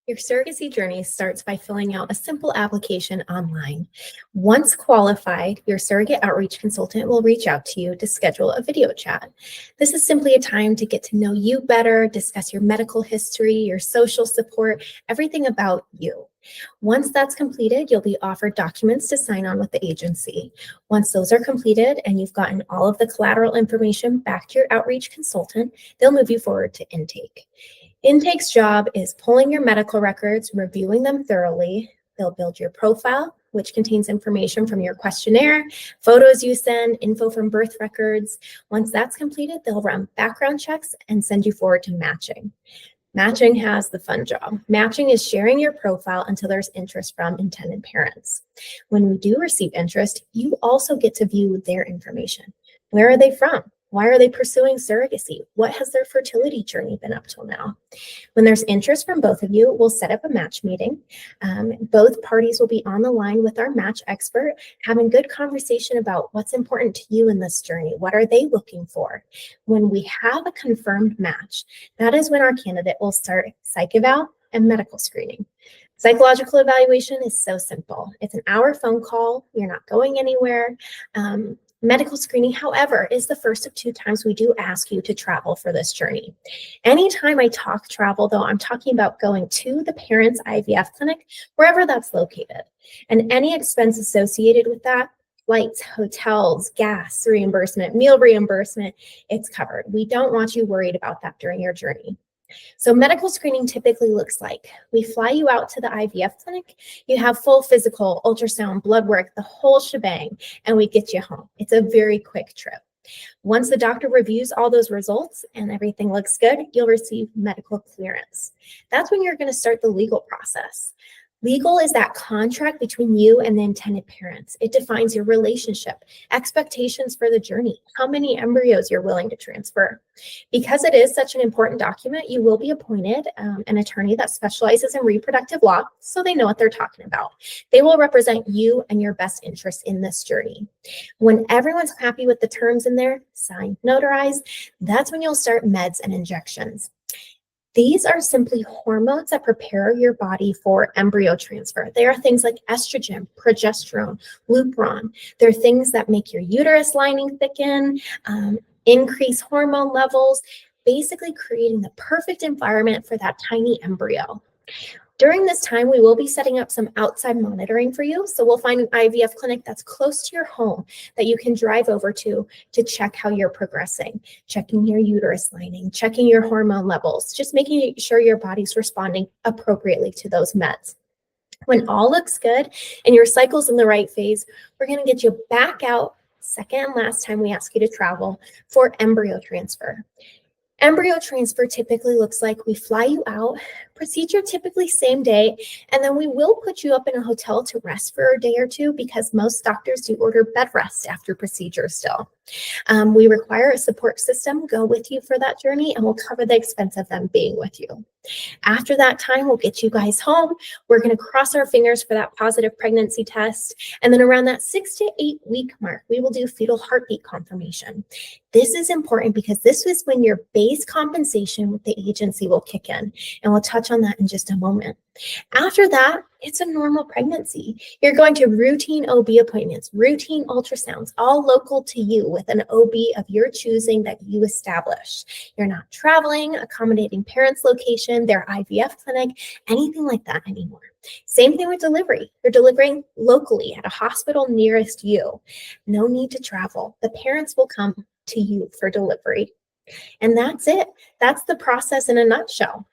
Your surrogacy journey starts by filling out a simple application online. Once qualified, your surrogate outreach consultant will reach out to you to schedule a video chat. This is simply a time to get to know you better, discuss your medical history, your social support, everything about you. Once that's completed, you'll be offered documents to sign on with the agency. Once those are completed and you've gotten all of the collateral information back to your outreach consultant, they'll move you forward to intake. Intake's job is pulling your medical records, reviewing them thoroughly. They'll build your profile, which contains information from your questionnaire, photos you send, info from birth records. Once that's completed, they'll run background checks and send you forward to matching. Matching has the fun job. Matching is sharing your profile until there's interest from intended parents. When we do receive interest, you also get to view their information. Where are they from? Why are they pursuing surrogacy? What has their fertility journey been up till now? When there's interest from both of you, we'll set up a match meeting. Both parties will be on the line with our match expert, having good conversation about what's important to you in this journey. What are they looking for? When we have a confirmed match, that is when our candidate will start psych eval and medical screening. Psychological evaluation is so simple. It's an hour phone call. You're not going anywhere. Medical screening, however, is the first of 2 times we do ask you to travel for this journey. Anytime I talk travel, though, I'm talking about going to the parent's IVF clinic, wherever that's located. And any expense associated with that, flights, hotels, gas reimbursement, meal reimbursement, it's covered. We don't want you worried about that during your journey. So medical screening typically looks like we fly you out to the IVF clinic, you have full physical, ultrasound, blood work, the whole shebang, and we get you home. It's a very quick trip. Once the doctor reviews all those results and everything looks good, you'll receive medical clearance. That's when you're going to start the legal process. Legal is that contract between you and the intended parents. It defines your relationship, expectations for the journey, how many embryos you're willing to transfer. Because it is such an important document, you will be appointed an attorney that specializes in reproductive law, so they know what they're talking about. They will represent you and your best interests in this journey. When everyone's happy with the terms in there, signed, notarized, that's when you'll start meds and injections. These are simply hormones that prepare your body for embryo transfer. They are things like estrogen, progesterone, Lupron. They're things that make your uterus lining thicken, increase hormone levels, basically creating the perfect environment for that tiny embryo. During this time, we will be setting up some outside monitoring for you. So we'll find an IVF clinic that's close to your home that you can drive over to check how you're progressing, checking your uterus lining, checking your hormone levels, just making sure your body's responding appropriately to those meds. When all looks good and your cycle's in the right phase, we're going to get you back out, second and last time we ask you to travel, for embryo transfer. Embryo transfer typically looks like we fly you out, procedure typically same day, and then we will put you up in a hotel to rest for a day or 2 because most doctors do order bed rest after procedure still. We require a support system go with you for that journey, and we'll cover the expense of them being with you. After that time, we'll get you guys home. We're going to cross our fingers for that positive pregnancy test. And then around that 6 to 8 week mark, we will do fetal heartbeat confirmation. This is important because this is when your base compensation with the agency will kick in. And we'll touch on that in just a moment. After that, it's a normal pregnancy. You're going to routine OB appointments, routine ultrasounds, all local to you with an OB of your choosing that you establish. You're not traveling, accommodating parents' location, their IVF clinic, anything like that anymore. Same thing with delivery. You're delivering locally at a hospital nearest you. No need to travel. The parents will come to you for delivery. And that's it. That's the process in a nutshell.